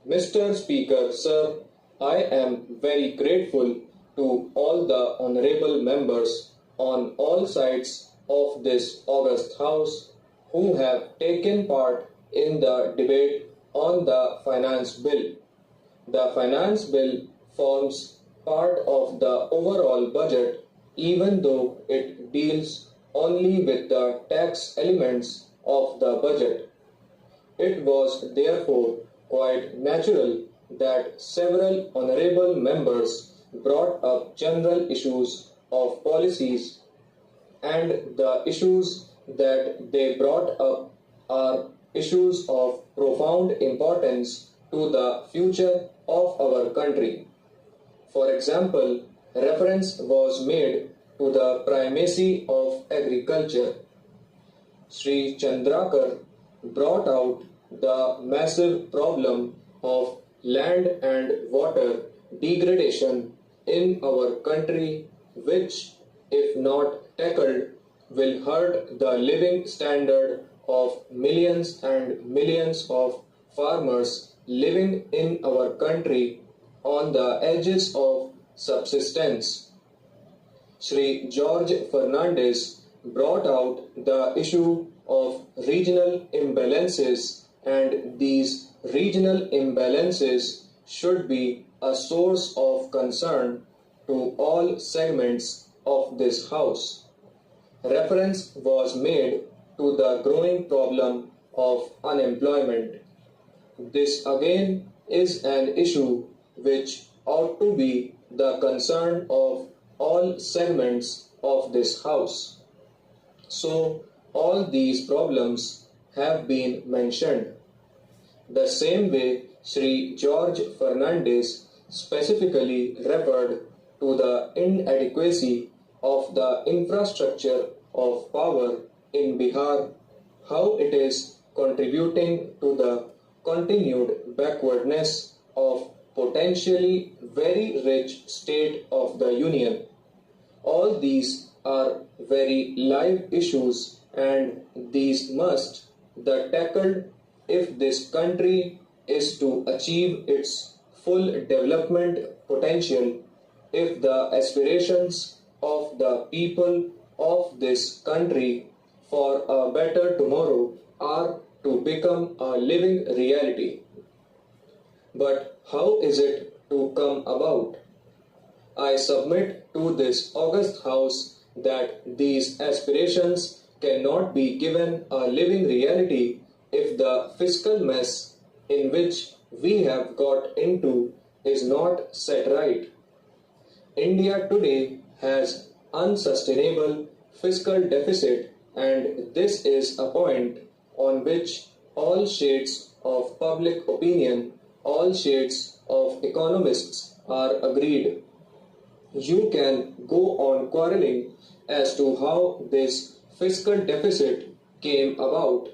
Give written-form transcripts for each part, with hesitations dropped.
Mr. Speaker, sir, I am very grateful to all the honorable members on all sides of this august House who have taken part in the debate on the Finance Bill. The Finance Bill forms part of the overall budget even though it deals only with the tax elements of the budget. It was therefore quite natural that several honorable members brought up general issues of policies, and the issues that they brought up are issues of profound importance to the future of our country. For example, reference was made to the primacy of agriculture. Sri Chandrakar brought out the massive problem of land and water degradation in our country, which, if not tackled, will hurt the living standard of millions and millions of farmers living in our country on the edges of subsistence. Sri George Fernandes brought out the issue of regional imbalances, and these regional imbalances should be a source of concern to all segments of this House. Reference was made to the growing problem of unemployment. This again is an issue which ought to be the concern of all segments of this House. So, all these problems have been mentioned. The same way Sri George Fernandes specifically referred to the inadequacy of the infrastructure of power in Bihar, how it is contributing to the continued backwardness of potentially very rich state of the Union. All these are very live issues, and these must be tackled if this country is to achieve its full development potential, if the aspirations of the people of this country for a better tomorrow are to become a living reality. But how is it to come about? I submit to this august House that these aspirations cannot be given a living reality if the fiscal mess in which we have got into is not set right. India today has unsustainable fiscal deficit, and this is a point on which all shades of public opinion, all shades of economists are agreed. You can go on quarreling as to how this fiscal deficit came about,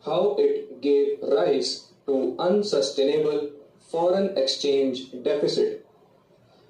how it gave rise to unsustainable foreign exchange deficit.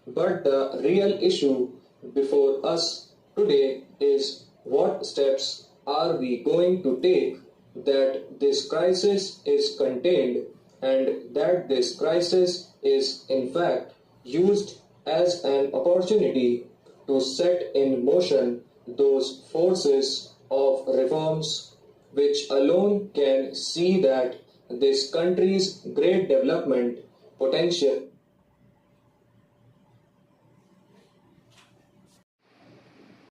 But the real issue before us today is what steps are we going to take that this crisis is contained and that this crisis is in fact used as an opportunity to set in motion those forces of reforms which alone can see that this country's great development potential